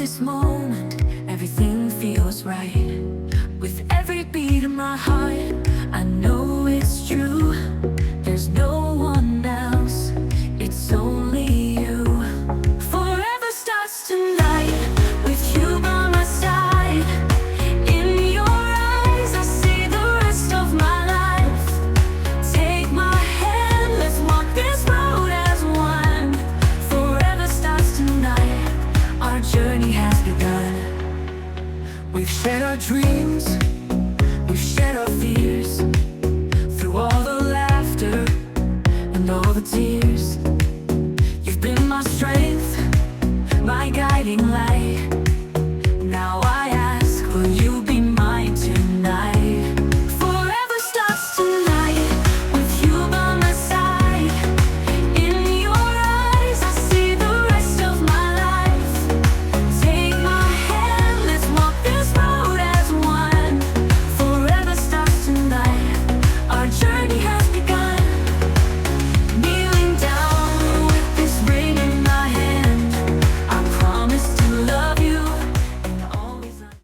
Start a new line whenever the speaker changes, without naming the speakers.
this moment, everything feels right. With every beat of my heart, I know it's true. There's no one else, it's only you. Forever starts tonight, with you by my side. In your eyes I see the rest of my life. Take my hand, let's walk this road as one. Forever starts tonight, our journey has begun. We've shared our dreams, we've shared our fears. Through all the laughter and all the tears, you've been my strength, my guiding light.